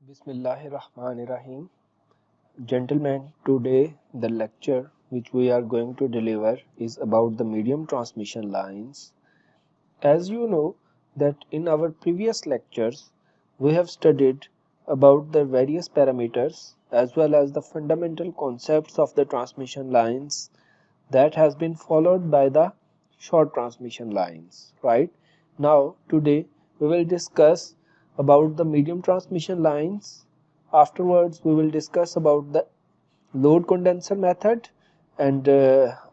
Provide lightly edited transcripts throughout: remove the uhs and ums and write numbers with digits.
Bismillahirrahmanirrahim. Gentlemen, today the lecture which we are going to deliver is about the medium transmission lines. As you know that in our previous lectures we have studied about the various parameters as well as the fundamental concepts of the transmission lines that has been followed by the short transmission lines, right? Now today we will discuss about the medium transmission lines. Afterwards we will discuss about the load condenser method, and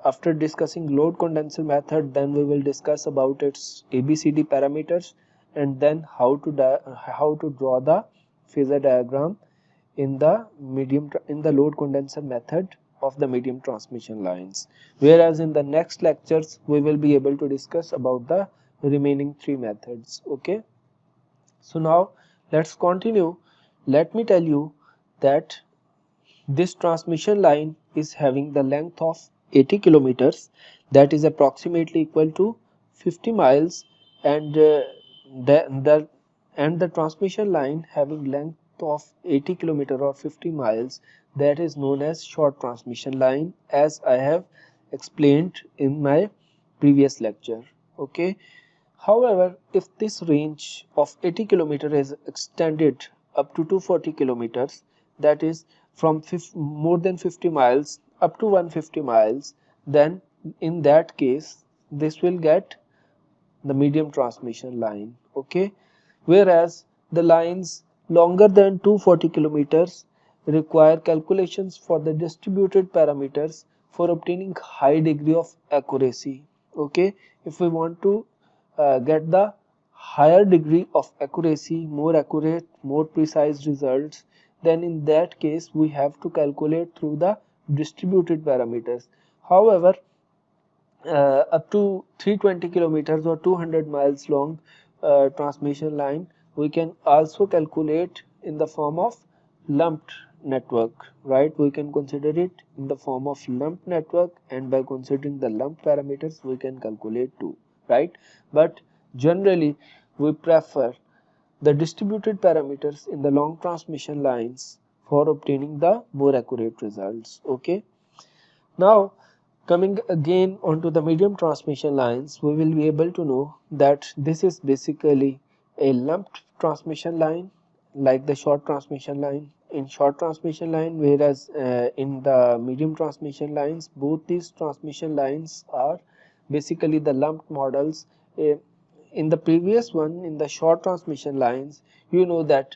after discussing load condenser method, then we will discuss about its ABCD parameters, and then how to draw the phasor diagram in the load condenser method of the medium transmission lines. Whereas in the next lectures we will be able to discuss about the remaining three methods. Okay, so now let's continue. Let me tell you that this transmission line is having the length of 80 kilometers, that is approximately equal to 50 miles, and the transmission line having length of 80 kilometer or 50 miles, that is known as short transmission line, as I have explained in my previous lecture. Okay. However, if this range of 80 km is extended up to 240 kilometers, that is from more than 50 miles up to 150 miles, then in that case this will get the medium transmission line. Okay, whereas the lines longer than 240 kilometers require calculations for the distributed parameters for obtaining high degree of accuracy. Okay, if we want to get the higher degree of accuracy, more accurate, more precise results, then in that case we have to calculate through the distributed parameters. However, up to 320 kilometers or 200 miles long transmission line, we can also calculate in the form of lumped network, right? We can consider it in the form of lumped network, and by considering the lumped parameters we can calculate too, right? But generally we prefer the distributed parameters in the long transmission lines for obtaining the more accurate results. Okay, now coming again onto the medium transmission lines, we will be able to know that this is basically a lumped transmission line like the short transmission line. In short transmission line, whereas in the medium transmission lines, both these transmission lines are basically the lumped models. In the previous one, in the short transmission lines, you know that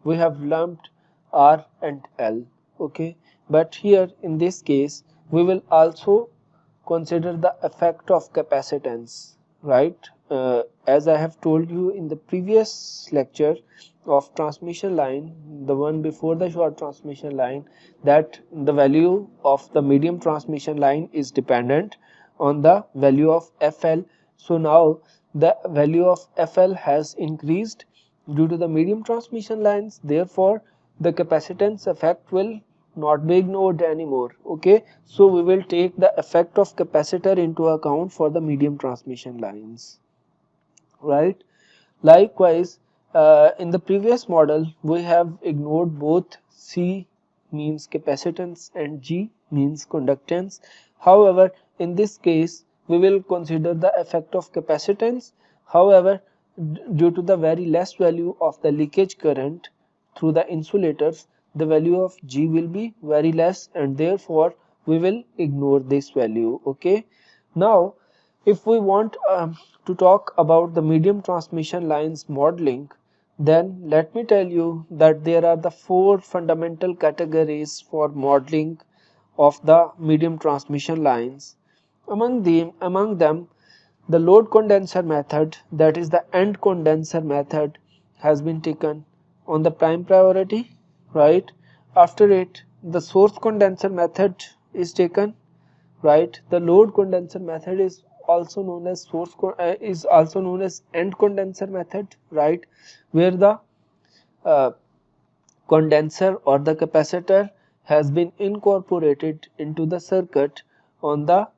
we have lumped R and L. Okay, but here in this case we will also consider the effect of capacitance, right? As I have told you in the previous lecture of transmission line, the one before the short transmission line, that the value of the medium transmission line is dependent on the value of FL. So now the value of FL has increased due to the medium transmission lines, therefore the capacitance effect will not be ignored anymore. Okay, so we will take the effect of capacitor into account for the medium transmission lines, right? Likewise, in the previous model we have ignored both C means capacitance and G means conductance. However, in this case we will consider the effect of capacitance. However, due to the very less value of the leakage current through the insulators, the value of G will be very less, and therefore we will ignore this value. Okay, now if we want to talk about the medium transmission lines modeling, then let me tell you that there are the four fundamental categories for modeling of the medium transmission lines. Among them, the load condenser method, that is the end condenser method, has been taken on the prime priority, right? After it, the source condenser method is taken, right? The load condenser method is also known as end condenser method, right? Where the uh, condenser or the capacitor has been incorporated into the circuit on the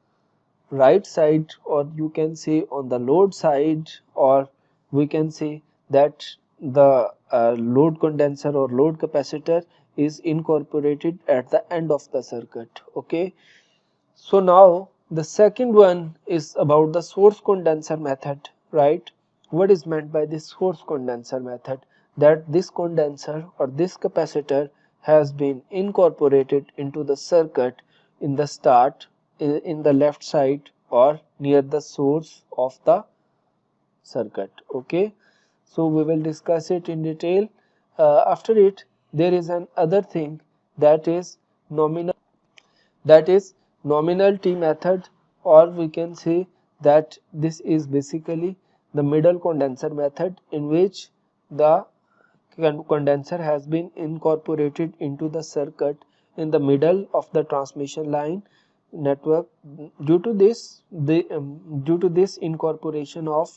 right side, or you can say on the load side, or we can say that the load condenser or load capacitor is incorporated at the end of the circuit. Okay, so now the second one is about the source condenser method, right? What is meant by this source condenser method? That this condenser or this capacitor has been incorporated into the circuit in the start, in the left side or near the source of the circuit. Okay, so we will discuss it in detail. After it, there is an other thing, that is nominal, that is nominal T method, or we can say that this is basically the middle condenser method, in which the condenser has been incorporated into the circuit in the middle of the transmission line network. Due to this incorporation of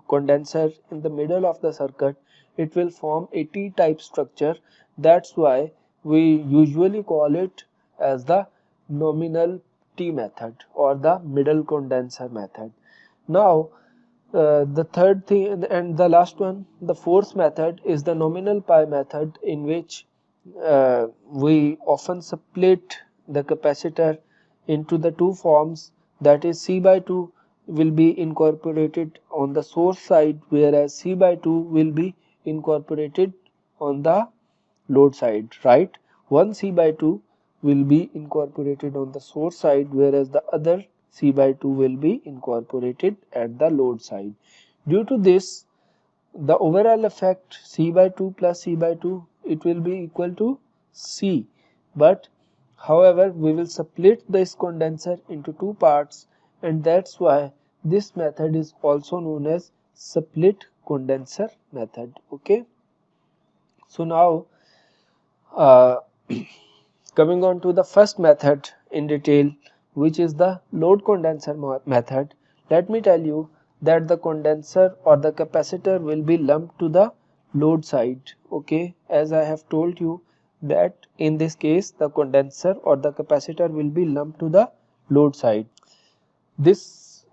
condenser in the middle of the circuit, it will form a T-type structure. That's why we usually call it as the nominal T method or the middle condenser method. Now the third thing and the last one, the fourth method, is the nominal pi method, in which we often split the capacitor into the two forms, that is C by 2 will be incorporated on the source side, whereas C by 2 will be incorporated on the load side, right? One C by 2 will be incorporated on the source side, whereas the other C by 2 will be incorporated at the load side. Due to this, the overall effect C by 2 plus C by 2, it will be equal to C. But however, we will split this condenser into two parts, and that's why this method is also known as split condenser method. Okay, so now uh, coming on to the first method in detail, which is the load condenser method, let me tell you that the condenser or the capacitor will be lumped to the load side. Okay, as I have told you that in this case the condenser or the capacitor will be lumped to the load side. This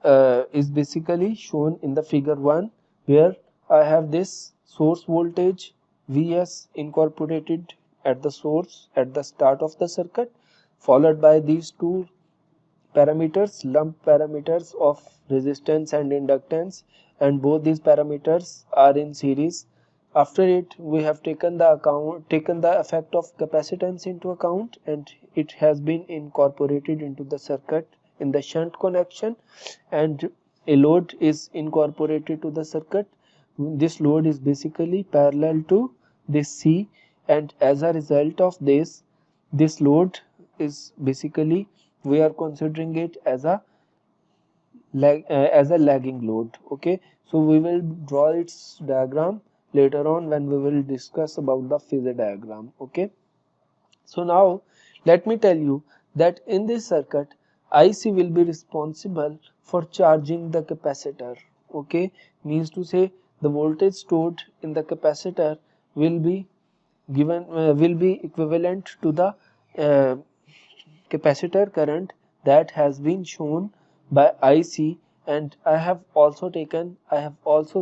is basically shown in the figure 1, where I have this source voltage Vs incorporated at the source at the start of the circuit, followed by these two parameters, lump parameters of resistance and inductance, and both these parameters are in series. After it, we have taken the effect of capacitance into account, and it has been incorporated into the circuit in the shunt connection, and a load is incorporated to the circuit. This load is basically parallel to this C, and as a result of this load is basically, we are considering it as a lagging load. Okay, so we will draw its diagram later on when we will discuss about the phasor diagram. Okay, so now let me tell you that in this circuit IC will be responsible for charging the capacitor. Okay, means to say the voltage stored in the capacitor will be equivalent to the uh, capacitor current that has been shown by IC. And I have also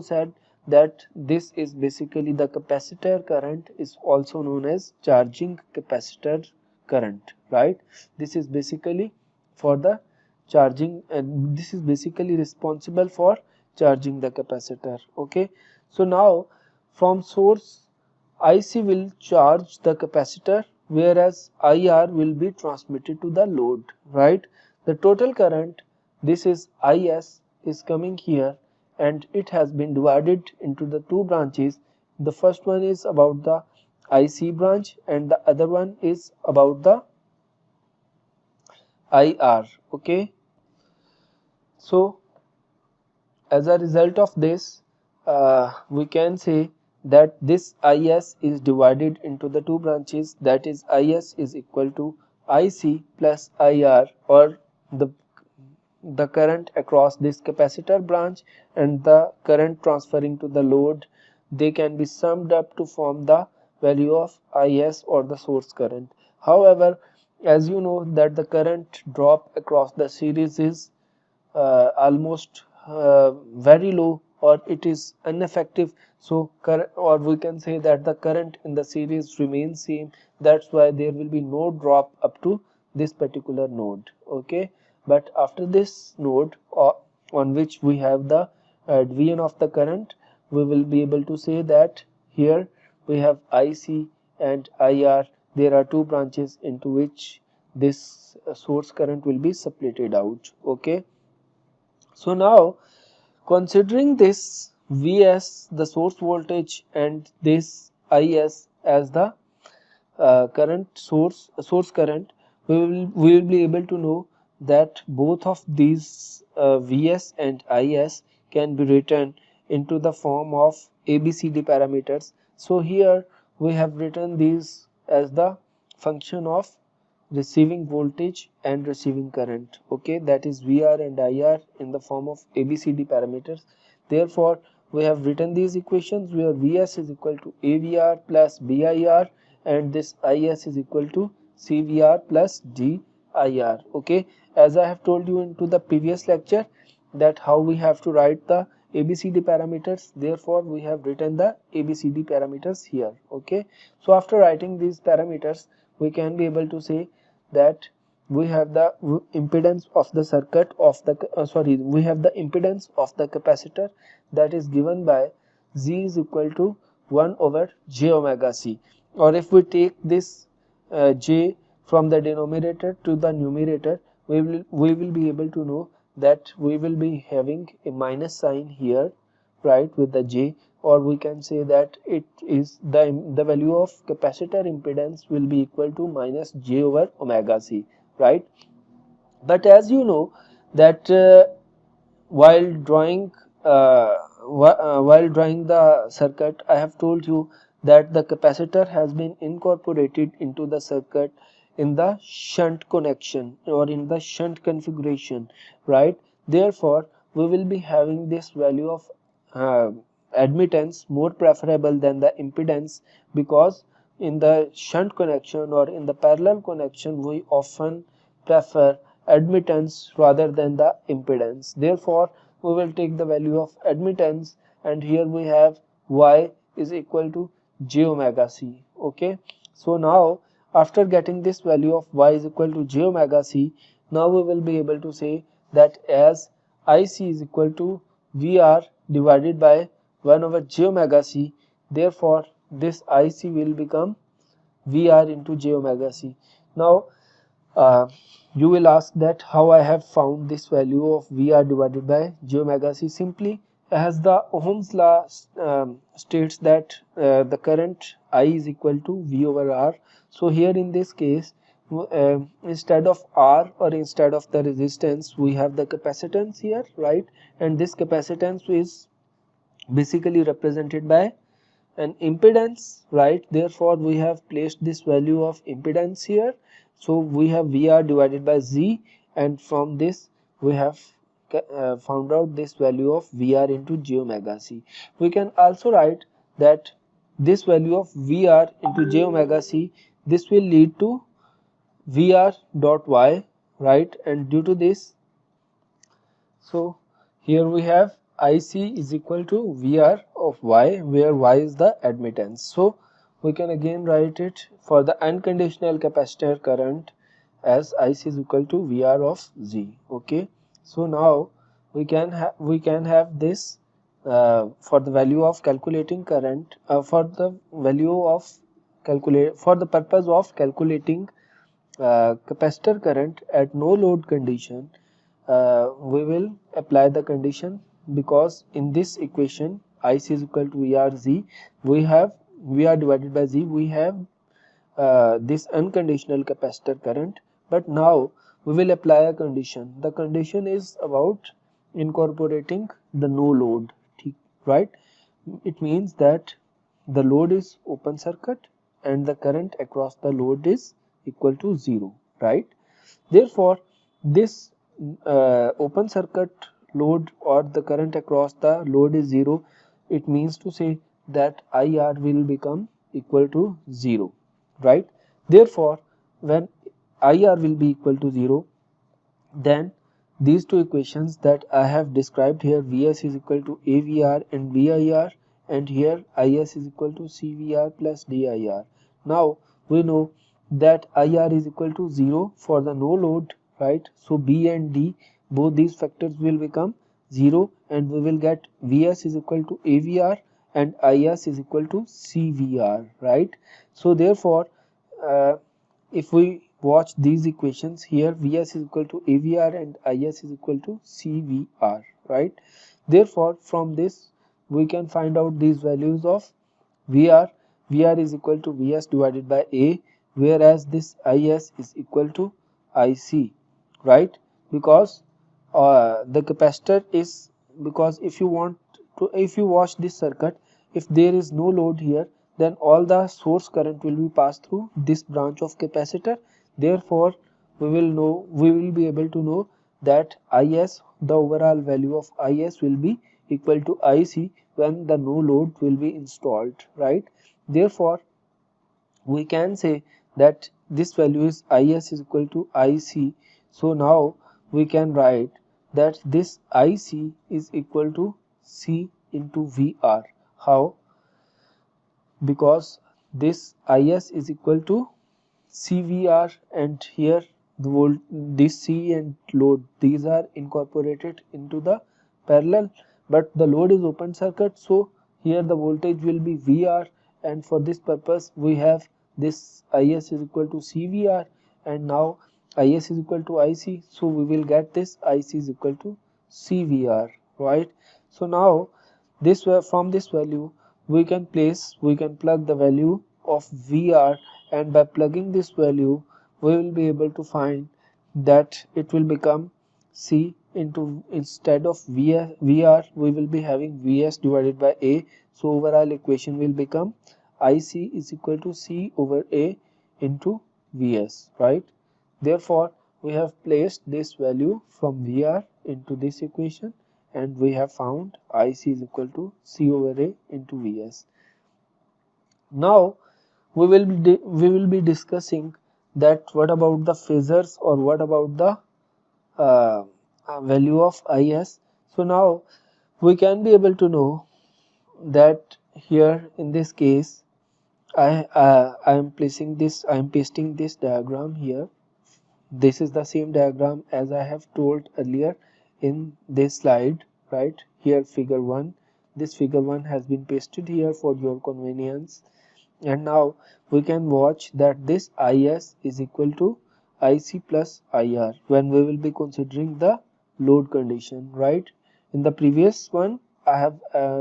said that this is basically the capacitor current is also known as charging capacitor current, right? This is basically for the charging, and this is basically responsible for charging the capacitor. Okay, so now from source IC will charge the capacitor, whereas IR will be transmitted to the load, right? The total current, this is IS, is coming here, and it has been divided into the two branches. The first one is about the IC branch, and the other one is about the IR. Okay, so as a result of this, we can say that this IS is divided into the two branches, that is IS is equal to IC plus IR, or the current across this capacitor branch and the current transferring to the load. They can be summed up to form the value of IS, or the source current. However, as you know that the current drop across the series is almost very low, or it is ineffective, so or we can say that the current in the series remains same. That's why there will be no drop up to this particular node. Okay, but after this node on which we have the division of the current, we will be able to say that here we have IC and IR. There are two branches into which this source current will be separated out. Okay, so now considering this Vs, the source voltage, and this Is as the current source current, we will be able to know that both of these Vs and Is can be written into the form of ABCD parameters. So here we have written these as the function of receiving voltage and receiving current. Okay, that is VR and IR in the form of ABCD parameters. Therefore we have written these equations where Vs is equal to AVR plus BIR and this Is is equal to CVR plus DIR. Okay, as I have told you into the previous lecture that how we have to write the ABCD parameters, therefore we have written the ABCD parameters here. Okay, so after writing these parameters, we can be able to say that we have the impedance of the circuit of the we have the impedance of the capacitor, that is given by Z is equal to 1 over j omega c, or if we take this j from the denominator to the numerator, we will be able to know that we will be having a minus sign here, right, with the j, or we can say that it is the value of capacitor impedance will be equal to minus j over omega c, right. But as you know that while drawing the circuit, I have told you that the capacitor has been incorporated into the circuit in the shunt connection or in the shunt configuration, right. Therefore we will be having this value of uh, admittance more preferable than the impedance, because in the shunt connection or in the parallel connection we often prefer admittance rather than the impedance. Therefore we will take the value of admittance, and here we have y is equal to j omega c. Okay, so now after getting this value of y is equal to j omega c, now we will be able to say that as IC is equal to VR divided by 1 over j omega c, therefore this IC will become VR into j omega c. Now uh, you will ask that how I have found this value of VR divided by j omega c. Simply, as the Ohm's law states that the current I is equal to V over R. So here in this case, instead of R or instead of the resistance, we have the capacitance here, right, and this capacitance is basically represented by an impedance, right. Therefore we have placed this value of impedance here, so we have VR divided by Z, and from this we have found out this value of VR into j omega c. We can also write that this value of VR into j omega c, this will lead to VR dot y, right, and due to this, so here we have IC is equal to VR of Y, where Y is the admittance. So we can again write it for the unconditional capacitor current as IC is equal to VR of Z. Okay. So now we can have this for the value of calculating current for the purpose of calculating capacitor current at no load condition. We will apply the condition, because in this equation IC is equal to VRZ, we have VR divided by Z, we have this unconditional capacitor current. But now we will apply a condition. The condition is about incorporating the no load, right. It means that the load is open circuit and the current across the load is equal to 0, right. Therefore this open circuit load or the current across the load is 0. It means to say that IR will become equal to 0, right. Therefore when IR will be equal to 0, then these two equations that I have described here, Vs is equal to AVR and VIR, and here Is is equal to CVR plus DIR. Now we know that IR is equal to 0 for the no load, right? So B and D, both these factors will become 0, and we will get Vs is equal to AVR and Is is equal to CVR, right? So therefore, if we watch these equations here, Vs is equal to AVR and Is is equal to CVR, right? Therefore, from this we can find out these values of VR. VR is equal to Vs divided by A, whereas this Is is equal to Ic, right? Because the capacitor is, because if you want to, if you watch this circuit, if there is no load here, then all the source current will be passed through this branch of capacitor. Therefore we will be able to know that Is, the overall value of Is will be equal to Ic when the no load will be installed, right? Therefore we can say that this value is Is is equal to Ic. So now we can write that this Ic is equal to C into Vr. How? Because this Is is equal to CVR, and here the this C and load, these are incorporated into the parallel, but the load is open circuit, so here the voltage will be VR, and for this purpose we have this Is is equal to CVR, and now Is is equal to Ic, so we will get this Ic is equal to CVR, right? So now this, from this value we can plug the value of Vr, and by plugging this value we will be able to find that it will become C into, instead of VR we will be having Vs divided by A, so overall equation will become Ic is equal to C over A into Vs, right? Therefore we have placed this value from Vr into this equation, and we have found Ic is equal to C over A into Vs. Now we will be discussing that what about the phasors, or what about the uh, value of Is. So now we can be able to know that here in this case I am pasting this diagram here. This is the same diagram as I have told earlier in this slide, right? Here figure 1, this figure 1 has been pasted here for your convenience, and now we can watch that this Is is equal to Ic plus Ir when we will be considering the load condition, right? In the previous one I have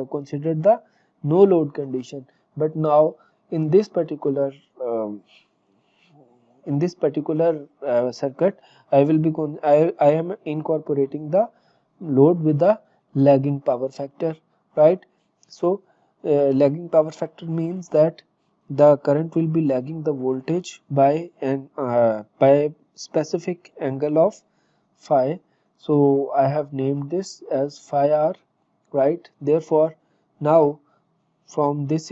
considered the no load condition, but now in this particular circuit I will be I am incorporating the load with the lagging power factor, right? So lagging power factor means that the current will be lagging the voltage by by specific angle of phi. So I have named this as phi r, right? Therefore now from this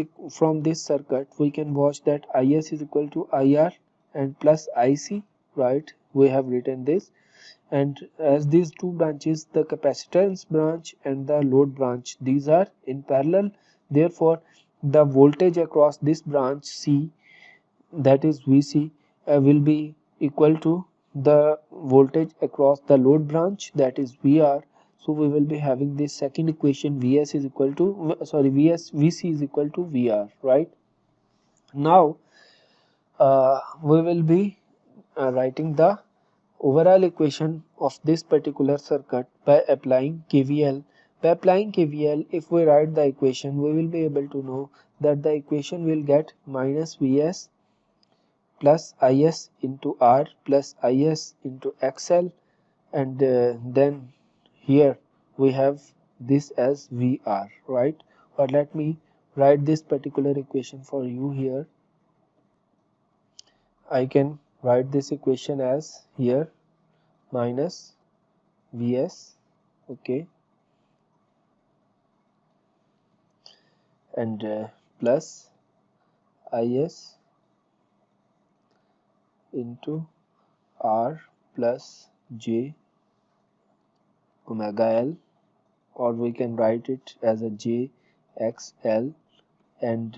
circuit we can watch that Is is equal to Ir and plus Ic, right? We have written this, and as these two branches, the capacitance branch and the load branch, these are in parallel, therefore the voltage across this branch C, that is Vc, will be equal to the voltage across the load branch, that is Vr. So we will be having this second equation, Vs is equal to Vc is equal to Vr, right? Now we will be writing the overall equation of this particular circuit by applying KVL. By applying KVL, if we write the equation, we will be able to know that the equation will get minus Vs plus Is into R plus Is into XL, and then here we have this as VR, right? Or let me write this particular equation for you here. I can write this equation as here minus Vs, okay, and plus Is into R plus J omega L, or we can write it as a J X L, and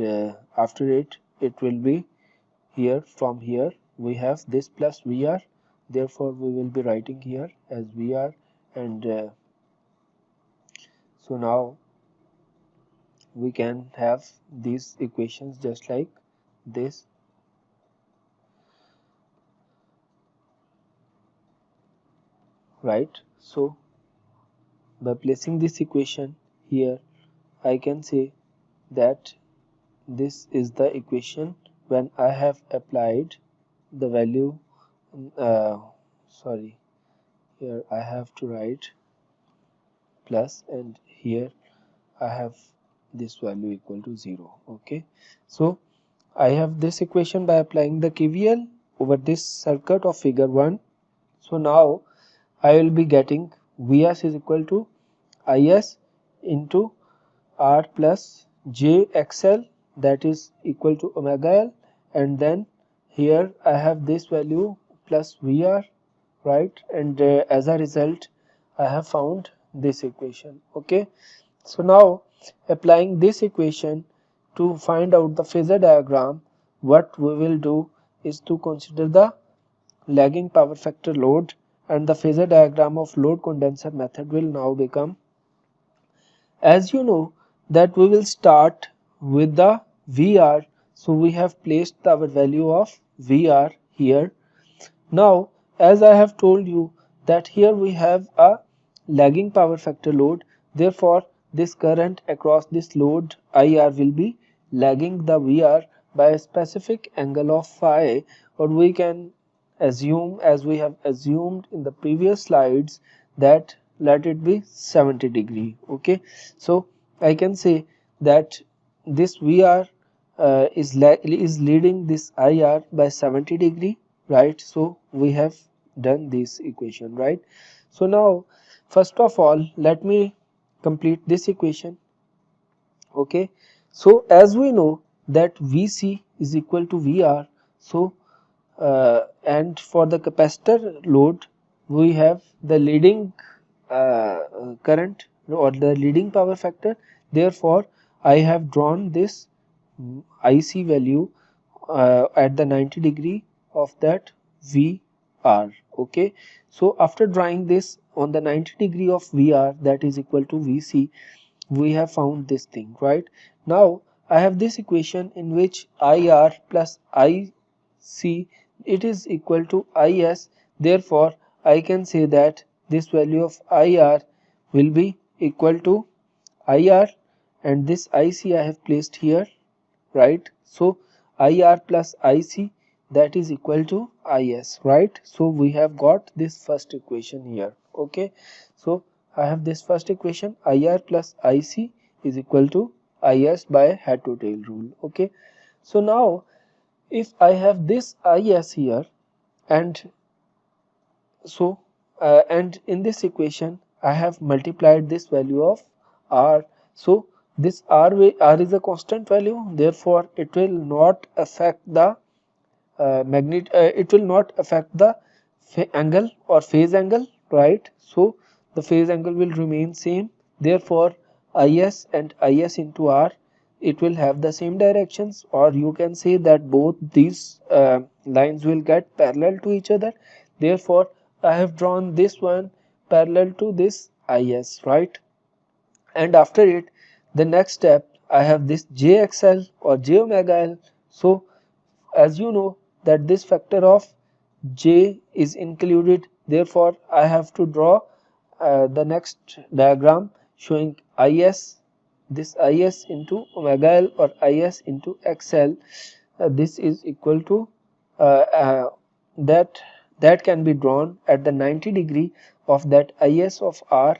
after it will be here. From here we have this plus VR, therefore we will be writing here as VR, and so now we can have these equations just like this. Right, so by placing this equation here, I can say that this is the equation when I have applied the value, uh, sorry, here I have to write plus, and here I have this value equal to 0. Okay, so I have this equation by applying the KVL over this circuit of figure 1. So now I will be getting Vs is equal to Is into R plus JXL, that is equal to omega L, and then here I have this value plus VR, right, and as a result I have found this equation. Okay, so now applying this equation to find out the phasor diagram, what we will do is to consider the lagging power factor load, and the phasor diagram of load condenser method will now become, as you know, that we will start with the VR. So we have placed our value of VR here. Now as I have told you that here we have a lagging power factor load, therefore this current across this load IR will be lagging the VR by a specific angle of phi, or we can assume, as we have assumed in the previous slides, that let it be 70 degree. Okay, so I can say that this VR is leading this IR by 70 degree, right? So we have done this equation, right? So now first of all let me complete this equation. Okay, so as we know that VC is equal to VR, so and for the capacitor load we have the leading current or the leading power factor, therefore I have drawn this IC value at the 90 degree of that VR. Okay, so after drawing this on the 90 degree of VR, that is equal to VC, we have found this thing, right? Now I have this equation in which IR plus IC, it is equal to IS, therefore I can say that this value of IR will be equal to IR, and this IC I have placed here, right? So IR plus IC, that is equal to IS, right? So we have got this first equation here. Okay, so I have this first equation, IR plus IC is equal to IS by head to tail rule. Okay, so now if I have this IS here, and so and in this equation I have multiplied this value of R, so this R is a constant value, therefore it will not affect the it will not affect the angle or phase angle, right? So the phase angle will remain same, therefore Is and Is into R, it will have the same directions, or you can say that both these lines will get parallel to each other, therefore I have drawn this one parallel to this Is, right? And after it, the next step, I have this JXL or J omega L. So as you know that this factor of J is included, therefore I have to draw the next diagram showing Is, this Is into omega L or Is into XL. This is equal to that can be drawn at the 90 degree of that Is of R.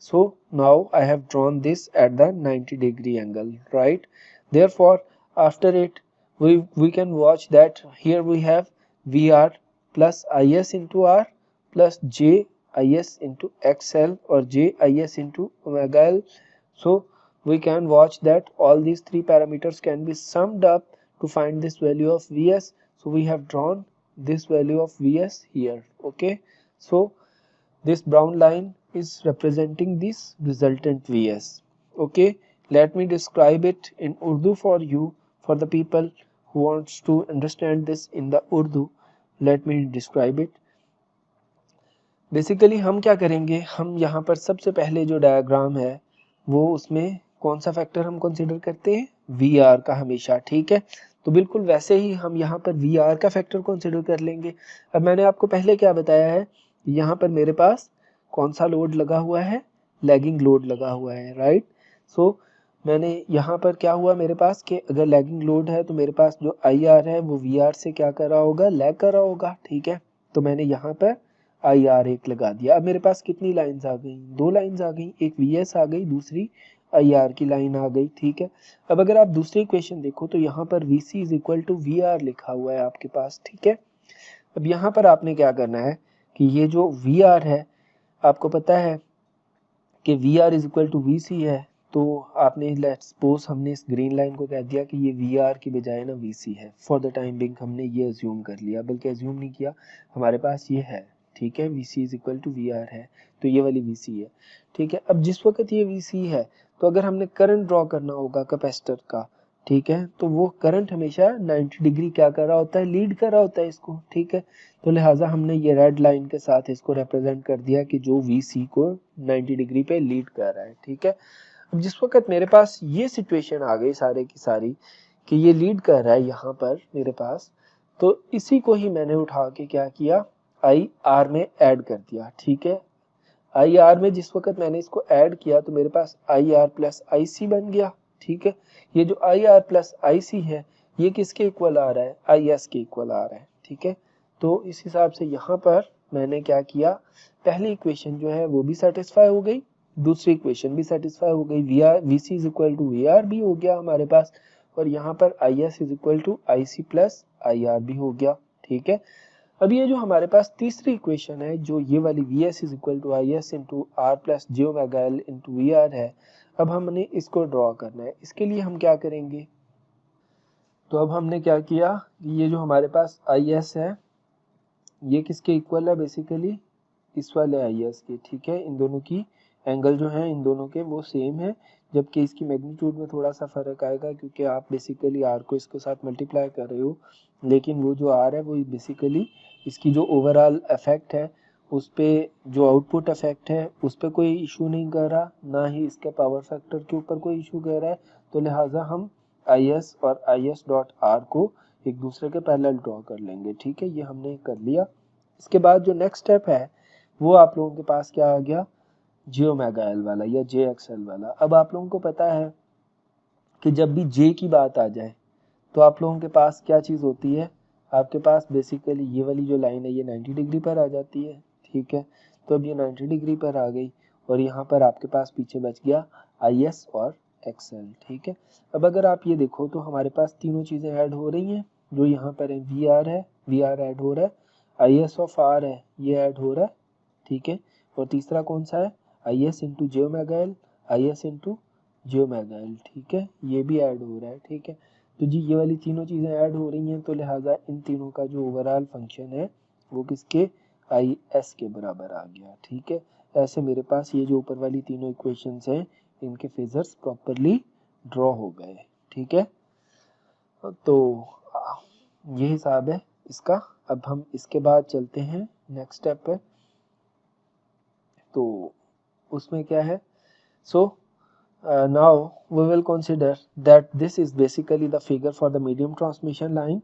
So now I have drawn this at the 90 degree angle, right? Therefore after it we can watch that here we have VR plus Is into R plus J Is into XL or J Is into omega L. So we can watch that all these three parameters can be summed up to find this value of Vs. So we have drawn this value of Vs here. Okay, so this brown line is representing this resultant Vs. Okay, let me describe it in Urdu for you, for the people who wants to understand this in the Urdu. Let me describe it. Basically हम क्या करेंगे, हम यहाँ पर सबसे पहले जो diagram है वो उसमें कौन सा फैक्टर हम कंसीडर करते हैं, वी आर का हमेशा, ठीक है। तो बिल्कुल वैसे ही हम यहाँ पर वी आर का फैक्टर कंसीडर कर लेंगे। अब मैंने आपको पहले क्या बताया है, यहाँ पर मेरे पास कौन सा लोड लगा हुआ है, लैगिंग लोड लगा हुआ है, राइट। सो मैंने यहाँ पर क्या हुआ मेरे पास कि अगर लैगिंग लोड है तो मेरे पास जो आई आर है वो वी आर से क्या कर रहा होगा, लैग कर रहा होगा, ठीक है। तो मैंने यहाँ पर आई आर एक लगा दिया। अब मेरे पास कितनी लाइंस आ गई, दो लाइंस आ गई, एक वी एस आ गई, दूसरी आई आर की लाइन आ गई, ठीक है। अब अगर आप दूसरी इक्वेशन देखो तो यहाँ पर V C is equal to V R लिखा हुआ है आपके पास, ठीक है। अब यहाँ पर आपने क्या करना है कि ये जो वी आर है, आपको पता है कि V R is equal to V C है, तो आपने लेट्स सपोज हमने इस ग्रीन लाइन को कह दिया कि ये वी आर की बजाय ना वी सी है। फॉर द टाइम बिंग हमने ये अज्यूम कर लिया, बल्कि अज्यूम नहीं किया, हमारे पास ये है, ठीक है। V C is equal to V R है, तो ये वाली वी सी है, ठीक है। अब जिस वक्त ये वी सी है तो अगर हमने करंट ड्रॉ करना होगा कैपेसिटर का, ठीक है, तो वो करंट हमेशा 90 डिग्री क्या कर रहा होता है, लीड कर रहा होता है इसको, ठीक है। तो लिहाजा हमने ये रेड लाइन के साथ इसको रिप्रेजेंट कर दिया कि जो वी सी को 90 डिग्री पे लीड कर रहा है, ठीक है। अब जिस वक्त मेरे पास ये सिचुएशन आ गई सारे की सारी कि ये लीड कर रहा है यहाँ पर मेरे पास, तो इसी को ही मैंने उठा के क्या किया, आई आर में ऐड कर दिया, ठीक है। आई आर में जिस वक्त मैंने इसको ऐड किया तो मेरे पास आई आर प्लस आई सी बन गया, ठीक है। ये जो आई आर प्लस आई सी है ये किसके इक्वल आ रहा है, आई एस के इक्वल आ रहा है, ठीक है। तो इस हिसाब से यहाँ पर मैंने क्या किया, पहली इक्वेशन जो है वो भी सेटिस्फाई हो गई, दूसरी इक्वेशन भी सेटिस्फाई हो गई, V R V C is equal to V R भी हो गया हमारे पास, और यहाँ पर I S is equal to I C plus I R भी हो गया, ठीक है। अब ये जो हमारे पास तीसरी इक्वेशन है, जो ये वाली V S is equal to I S into R plus J omega L into V R है, अब हमने इसको ड्रॉ करना है। इसके लिए हम क्या करेंगे, तो अब हमने क्या किया, ये जो हमारे पास आई एस है ये किसके इक्वल है, बेसिकली इस वाले आई एस के, ठीक है। इन दोनों की एंगल जो है इन दोनों के वो सेम है, जबकि इसकी मैग्नीट्यूड में थोड़ा सा फर्क आएगा क्योंकि आप बेसिकली आर को इसके साथ मल्टीप्लाई कर रहे हो, लेकिन वो जो आर है वो बेसिकली इसकी जो ओवरऑल इफेक्ट है उस पर, जो आउटपुट इफेक्ट है उस पर कोई इशू नहीं कर रहा, ना ही इसके पावर फैक्टर के ऊपर कोई इशू कर रहा है। तो लिहाजा हम आई एस और आई एस डॉट आर को एक दूसरे के पैरेलल ड्रॉ कर लेंगे, ठीक है। ये हमने कर लिया। इसके बाद जो नेक्स्ट स्टेप है वो आप लोगों के पास क्या आ गया, जे ओमेगा एल वाला या जे एक्स एल वाला। अब आप लोगों को पता है कि जब भी जे की बात आ जाए तो आप लोगों के पास क्या चीज़ होती है, आपके पास बेसिकली ये वाली जो लाइन है ये 90 डिग्री पर आ जाती है, ठीक है। तो अब ये 90 डिग्री पर आ गई और यहाँ पर आपके पास पीछे बच गया आई एस और एक्स एल, ठीक है। अब अगर आप ये देखो तो हमारे पास तीनों चीज़ें ऐड हो रही हैं, जो यहाँ पर है वी आर है, वी आर ऐड हो रहा है, आई एस ऑफ आर है ये ऐड हो रहा है, ठीक है। और तीसरा कौन सा है, आई एस इंटू जे ओमेगा एल, आई एस इंटू जे ओमेगा एल, ठीक है, ये भी ऐड हो रहा है, ठीक है। तो जी ये वाली तीनों चीज़ें ऐड हो रही हैं, तो लिहाजा इन तीनों का जो ओवरऑल फंक्शन है वो किसके, आई एस के बराबर आ गया, ठीक है। ऐसे मेरे पास ये जो ऊपर वाली तीनों इक्वेशंस हैं इनके फेजर्स प्रॉपरली ड्रॉ हो गए, ठीक है। तो ये हिसाब है इसका। अब हम इसके बाद चलते हैं नेक्स्ट स्टेप पे, तो उसमें क्या है, सो now we will consider that this is basically the figure for the medium transmission line,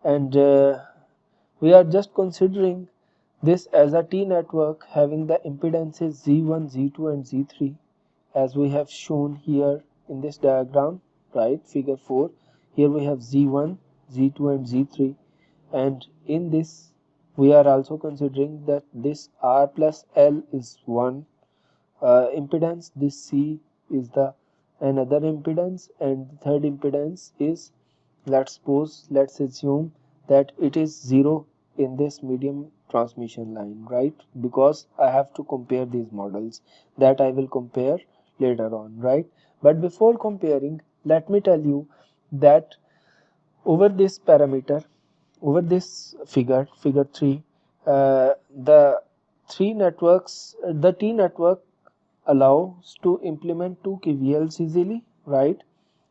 and we are just considering this as a T network having the impedances Z1, Z2 and Z3 as we have shown here in this diagram, right, figure 4. Here we have Z1, Z2 and Z3, and in this we are also considering that this R plus L is one impedance, this C is the another impedance, and the third impedance is, let's assume that it is 0 in this medium transmission line, right, because I have to compare these models that I will compare later on, right. But before comparing, let me tell you that over this parameter, over this figure 3, the three networks, the T network allows to implement two KVLs easily, right?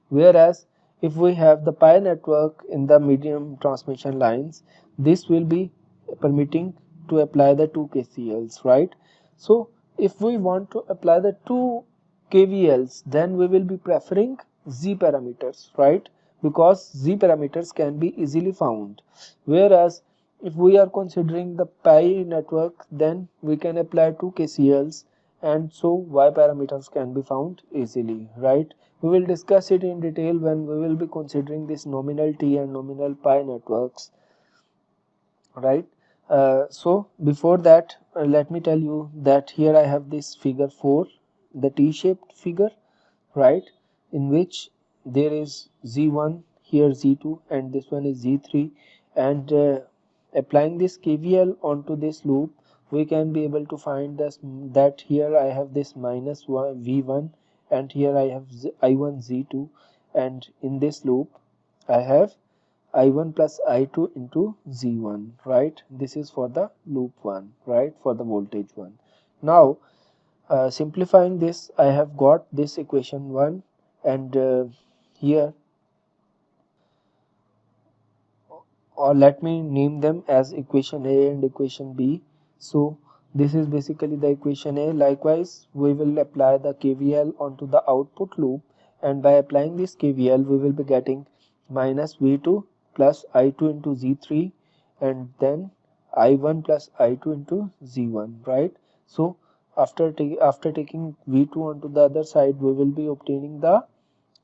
Whereas if we have the pi network in the medium transmission lines, this will be permitting to apply the two KCLs, right? So if we want to apply the two KVLs, then we will be preferring Z parameters, right? Because Z parameters can be easily found. Whereas if we are considering the pi network, then we can apply two KCLs, and so Y parameters can be found easily, right? We will discuss it in detail when we will be considering this nominal T and nominal pi networks, right? So before that, let me tell you that here I have this figure 4, the T-shaped figure, right, in which there is Z1, here Z2, and this one is Z3, and applying this KVL onto this loop, we can be able to find this, that here I have this minus V1, and here I have I1 Z2, and in this loop I have I1 plus I2 into Z1, right? This is for the loop 1, right, for the voltage 1. Now simplifying this, I have got this equation 1, and here, or let me name them as equation A and equation B. So this is basically the equation A. Likewise, we will apply the KVL onto the output loop, and by applying this KVL we will be getting minus V2 plus I2 into Z3, and then I1 plus I2 into Z1, right? So after taking V2 onto the other side, we will be obtaining the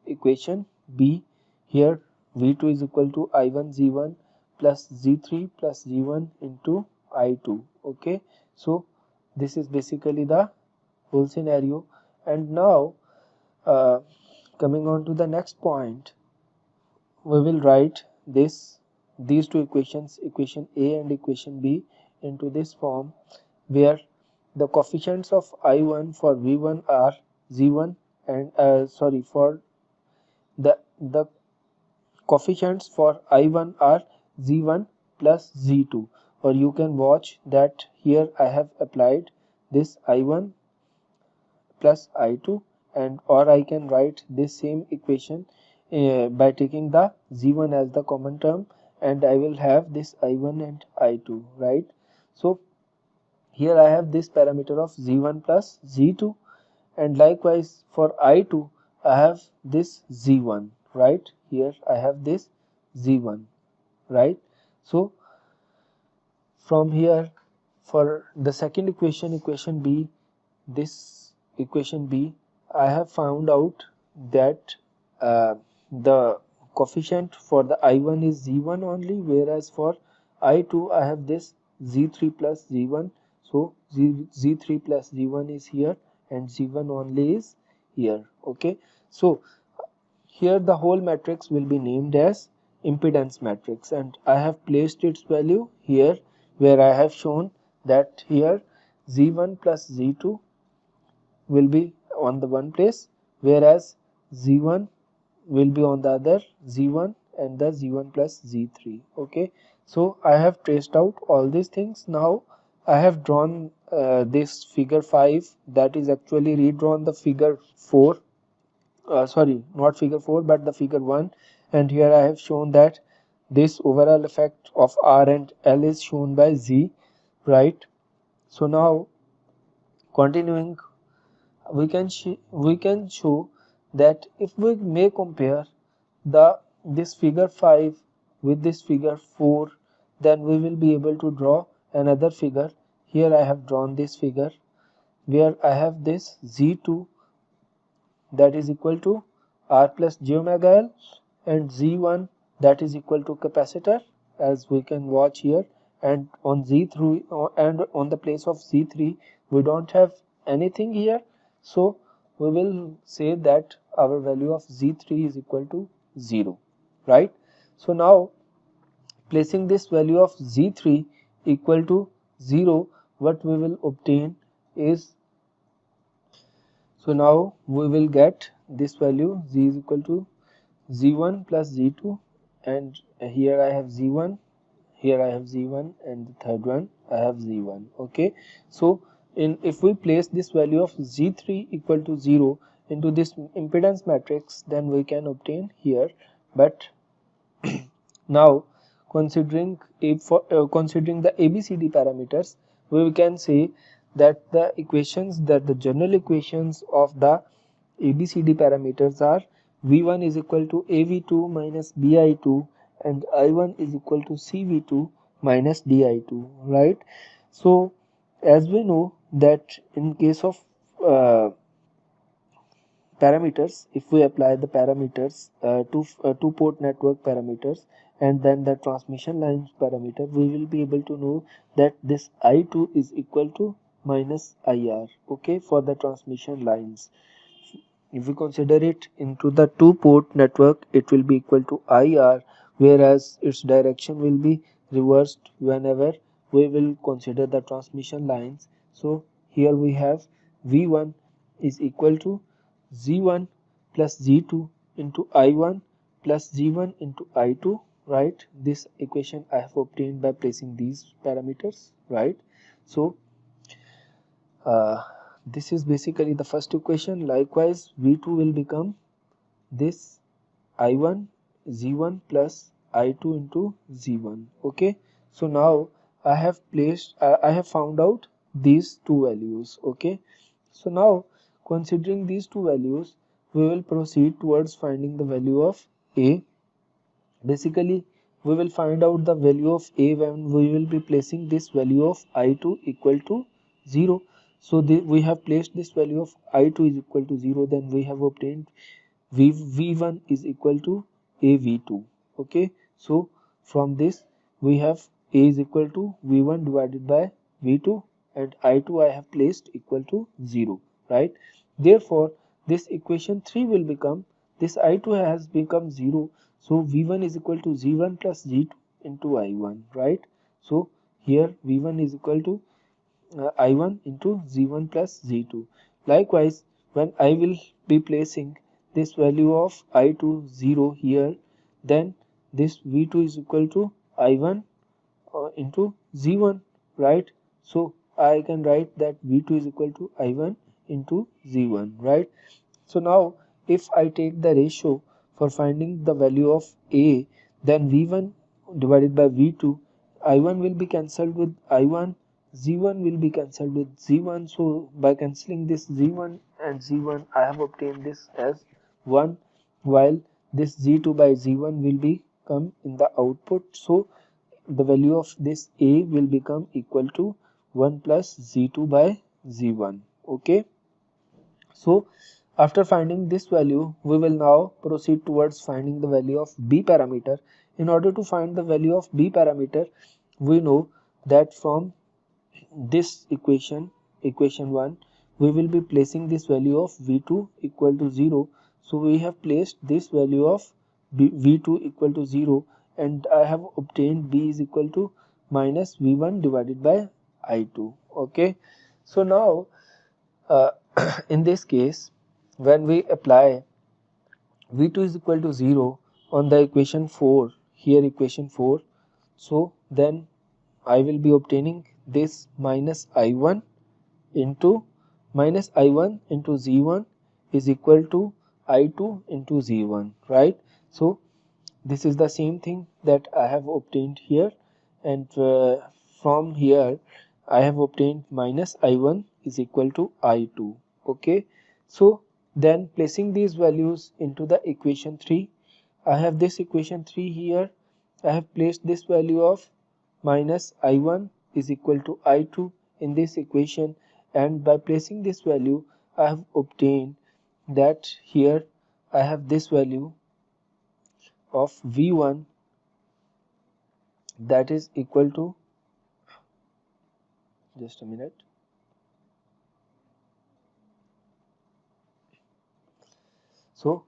equation B. Here V2 is equal to I1 Z1 plus Z3 plus Z1 into I2. Okay, so this is basically the whole scenario. And now uh, coming on to the next point, we will write these two equations, equation A and equation B, into this form, where the coefficients of I1 for V1 are Z1, and for the coefficients for I1 are Z1 plus Z2, or you can watch that here I have applied this I1 plus I2, and or I can write this same equation by taking the Z1 as the common term, and I will have this I1 and I2, right? So here I have this parameter of Z1 plus Z2, and likewise for I2 I have this Z1, right? Here I have this Z1, right? So from here, for the second equation, equation B, this equation B, I have found out that the coefficient for the I1 is Z1 only, whereas for I2 I have this Z3 plus Z1. So Z3 plus Z1 is here, and Z1 only is here. Okay, so here the whole matrix will be named as impedance matrix, and I have placed its value here, where I have shown that here Z1 plus Z2 will be on the one place, whereas Z1 will be on the other, Z1 and the Z1 plus Z3. Okay, so I have traced out all these things. Now I have drawn this figure 5, that is actually redrawn the figure 4, sorry, not figure 4 but the figure 1, and here I have shown that this overall effect of R and L is shown by Z, right? So now continuing, we can show that if we may compare this figure 5 with this figure 4, then we will be able to draw another figure. Here I have drawn this figure where I have this Z2, that is equal to R plus j omega L, and Z1, that is equal to capacitor, as we can watch here, and on Z3 and on the place of Z3 we don't have anything here, so we will say that our value of Z3 is equal to 0, right? So now placing this value of Z3 equal to 0, what we will obtain is, so now we will get this value Z is equal to Z1 plus Z2, and here I have Z1, here I have z1, and the third one I have z1. Okay, so if we place this value of z3 equal to 0 into this impedance matrix, then we can obtain here. But now considering the ABCD parameters, we can say that the general equations of the ABCD parameters are V1 is equal to AV2 minus BI2 and I1 is equal to CV2 minus DI2, right? So as we know that in case of uh, parameters, if we apply the parameters to two port network parameters and then the transmission lines parameter, we will be able to know that this I2 is equal to minus IR, okay, for the transmission lines. If we consider it into the two port network, it will be equal to IR, whereas its direction will be reversed whenever we will consider the transmission lines. So here we have V1 is equal to Z1 plus Z2 into I1 plus Z1 into I2, right? This equation I have obtained by placing these parameters, right? So uh, this is basically the first equation. Likewise, V2 will become this I1 Z1 plus I2 into Z1. Okay, so now I have found out these two values. Okay, so now considering these two values, we will proceed towards finding the value of A. Basically, we will find out the value of A when we will be placing this value of I2 equal to 0. So we have placed this value of I2 is equal to 0, then we have obtained V1 is equal to AV2. Okay, so from this we have A is equal to V1 divided by V2 and I2 I have placed equal to 0, right? Therefore, this equation 3 will become, this I2 has become 0, so V1 is equal to Z1 plus Z2 into I1, right? So here V1 is equal to I1 into Z1 plus Z2. Likewise, when I will be placing this value of I2 0 here, then this V2 is equal to I1 into Z1, right? So I can write that V2 is equal to I1 into Z1, right? So now if I take the ratio for finding the value of A, then V1 divided by V2, I1 will be cancelled with I1, Z1 will be cancelled with Z1. So by cancelling this Z1 and Z1, I have obtained this as 1, while this Z2 by Z1 will become in the output. So the value of this A will become equal to 1 plus Z2 by Z1. Okay. So after finding this value, we will now proceed towards finding the value of B parameter. In order to find the value of B parameter, we know that from this equation 1, we will be placing this value of V2 equal to 0. So we have placed this value of V2 equal to 0 and I have obtained B is equal to minus V1 divided by I2. Okay. So now uh, in this case, when we apply V2 is equal to 0 on the equation 4, here equation 4, so then I will be obtaining this minus I1 into Z1 is equal to I2 into Z1, right? So this is the same thing that I have obtained here, and from here I have obtained minus I1 is equal to I2. Okay, so then placing these values into the equation 3, I have this equation 3 here. I have placed this value of minus I1 is equal to I2 in this equation, and by placing this value I have obtained that here I have this value of V1 that is equal to, just a minute, so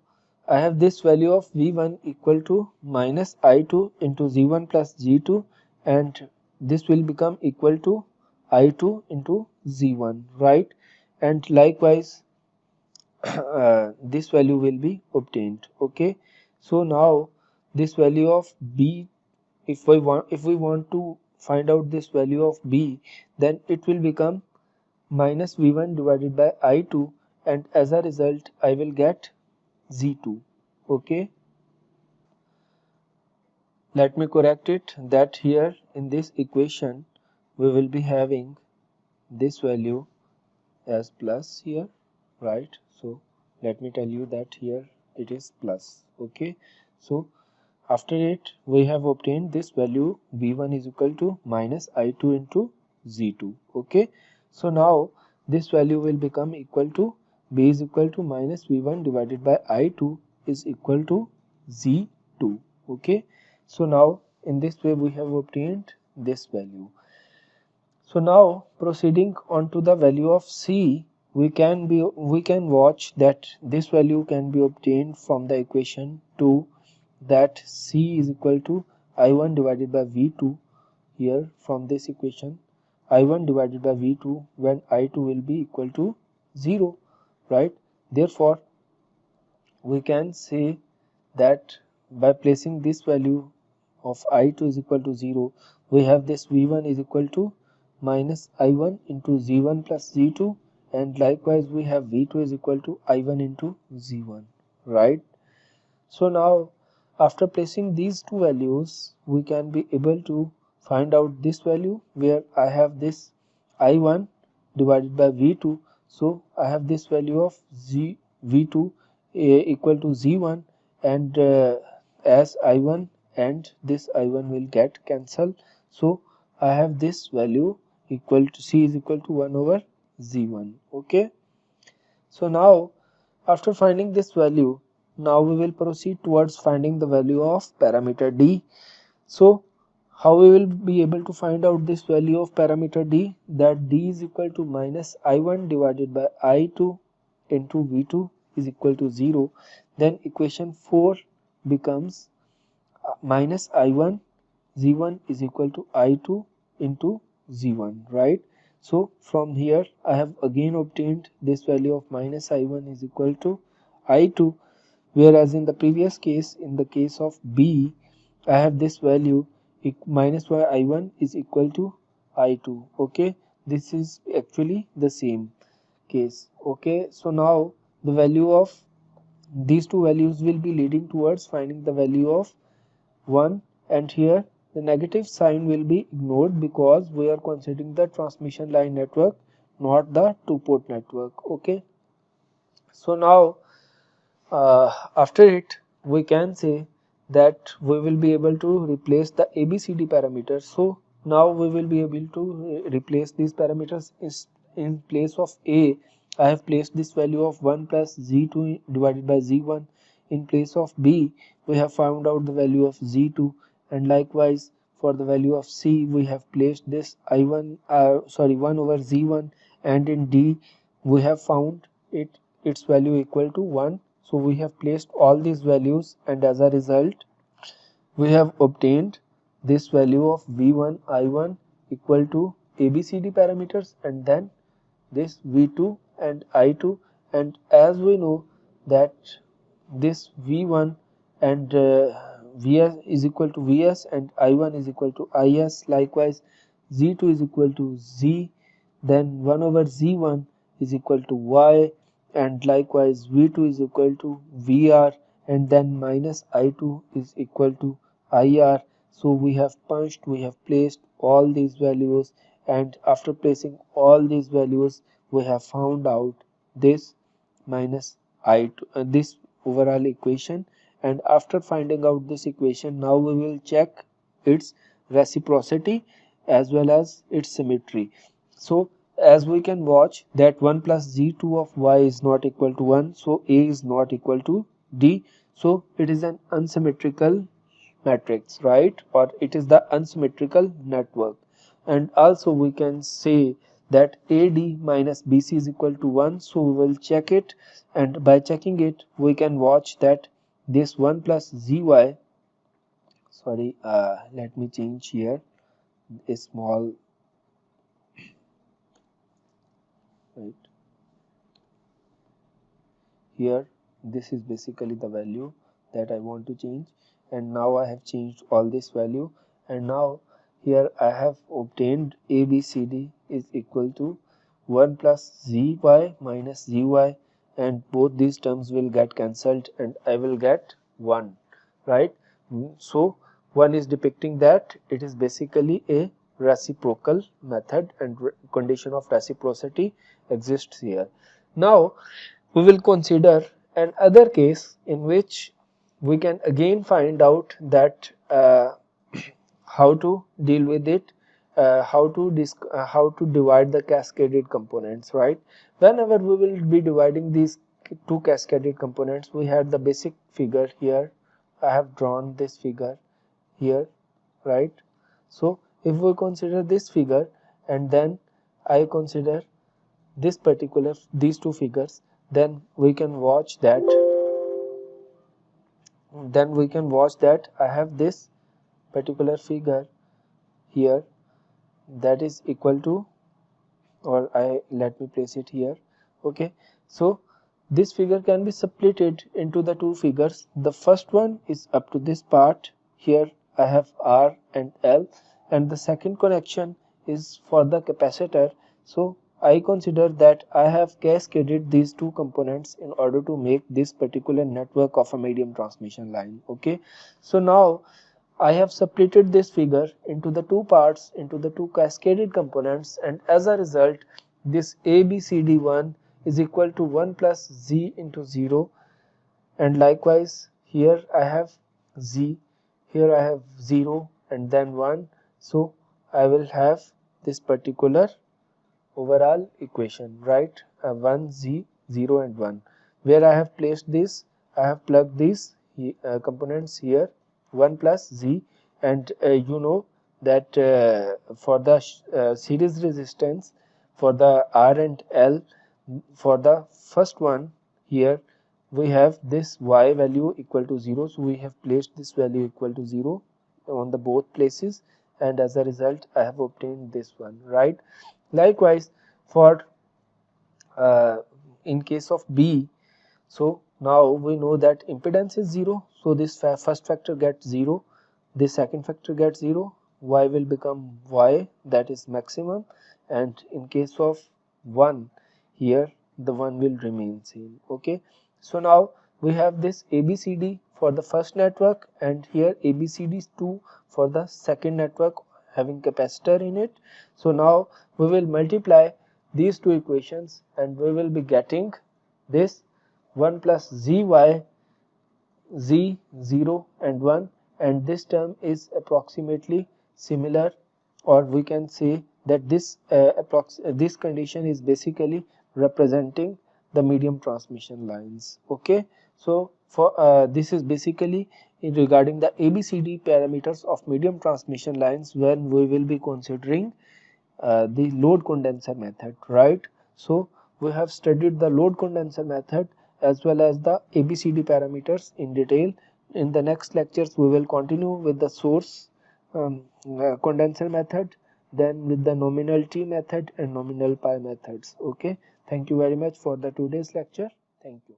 I have this value of V1 equal to minus I2 into Z1 plus Z2, and this will become equal to I2 into Z1, right? And likewise this value will be obtained. Okay, so now this value of B if we want to find out this value of b, then it will become minus v1 divided by I2, and as a result I will get z2. Okay, let me correct it, that here in this equation we will be having this value as plus here, right? So let me tell you that here it is plus. Okay, so after it we have obtained this value v1 is equal to minus I2 into z2. Okay, so now this value will become equal to b is equal to minus v1 divided by I2 is equal to z2. Okay, so now in this way we have obtained this value. So now proceeding on to the value of c, we can watch that this value can be obtained from the equation 2, that c is equal to I1 divided by v2. Here from this equation I1 divided by v2 when I2 will be equal to 0, right? Therefore we can say that by placing this value of I2 is equal to 0, we have this v1 is equal to minus I1 into z1 plus z2, and likewise we have v2 is equal to I1 into z1, right? So now after placing these two values we can be able to find out this value, where I have this I1 divided by v2, so I have this value of v2 equal to z1, and as I1 and this I1 will get cancelled, so I have this value equal to c is equal to 1 over z1. Okay, so now after finding this value, now we will proceed towards finding the value of parameter d. So how we will be able to find out this value of parameter d, that d is equal to minus I1 divided by I2 into v2 is equal to 0. Then equation 4 becomes minus I1 z1 is equal to I2 into z1, right? So from here I have again obtained this value of minus I1 is equal to I2, whereas in the previous case, in the case of B, I have this value minus I1 is equal to I2. Okay, this is actually the same case. Okay, so now the value of these two values will be leading towards finding the value of 1, and here the negative sign will be ignored because we are considering the transmission line network, not the two-port network. Okay, so now after it we can say that we will be able to replace the ABCD parameters. So now we will be able to replace these parameters. In place of A, I have placed this value of 1 plus z2 divided by z1. In place of B, we have found out the value of z2, and likewise for the value of C we have placed this I1 1 over z1, and in D we have found its value equal to 1. So we have placed all these values, and as a result we have obtained this value of v1 I1 equal to ABCD parameters, and then this v2 and I2, and as we know that this v1 and vs is equal to vs and I1 is equal to is, likewise z2 is equal to z, then 1 over z1 is equal to y, and likewise v2 is equal to vr, and then minus I2 is equal to ir. So we have placed all these values, and after placing all these values we have found out this minus I2 this overall equation. And after finding out this equation, now we will check its reciprocity as well as its symmetry. So as we can watch that 1 plus z2 of y is not equal to 1, so A is not equal to D, so it is an unsymmetrical matrix, right? Or it is the unsymmetrical network. And also we can say that AD minus BC is equal to 1, so we will check it, and by checking it we can watch that this 1 plus zy, sorry, let me change here a small, right here, this is basically the value that I want to change, and now I have changed all this value, and now here I have obtained ABCD is equal to 1 plus zy minus zy, and both these terms will get cancelled and I will get 1, right? So 1 is depicting that it is basically a reciprocal method, and condition of reciprocity exists here. Now we will consider another case in which we can again find out that how to deal with it, how to divide the cascaded components, right? Whenever we will be dividing these two cascaded components, we had the basic figure here. I have drawn this figure here, right? So if we consider this figure and then I consider these two figures, then we can watch that I have this particular figure here that is equal to, or let me place it here. Okay, so this figure can be splitted into the two figures. The first one is up to this part. Here I have R and L, and the second connection is for the capacitor. So I consider that I have cascaded these two components in order to make this particular network of a medium transmission line. Okay, so now I have separated this figure into the two parts, into the two cascaded components, and as a result this ABCD1 is equal to 1 plus Z into 0, and likewise here I have Z, here I have 0 and then 1. So I will have this particular overall equation, right? 1 Z 0 and 1. Where I have placed this, I have plugged these components here, 1 plus Z, and you know that for the series resistance for the R and L, for the first one here we have this Y value equal to 0, so we have placed this value equal to 0 on the both places, and as a result I have obtained this one, right? Likewise for in case of B, so now we know that impedance is 0, so this first factor gets 0, this second factor gets 0, Y will become Y, that is maximum, and in case of 1 here the 1 will remain same. Okay, so now we have this ABCD for the first network, and here ABCD2 for the second network having capacitor in it. So now we will multiply these two equations and we will be getting this 1 plus zy, z 0 and 1, and this term is approximately similar, or we can say that this condition is basically representing the medium transmission lines. Okay, so for this is basically regarding the ABCD parameters of medium transmission lines when we will be considering the load condenser method, right? So we have studied the load condenser method as well as the ABCD parameters in detail. In the next lectures we will continue with the source condenser method, then with the nominal T method and nominal pi methods. Okay, thank you very much for the today's lecture. Thank you.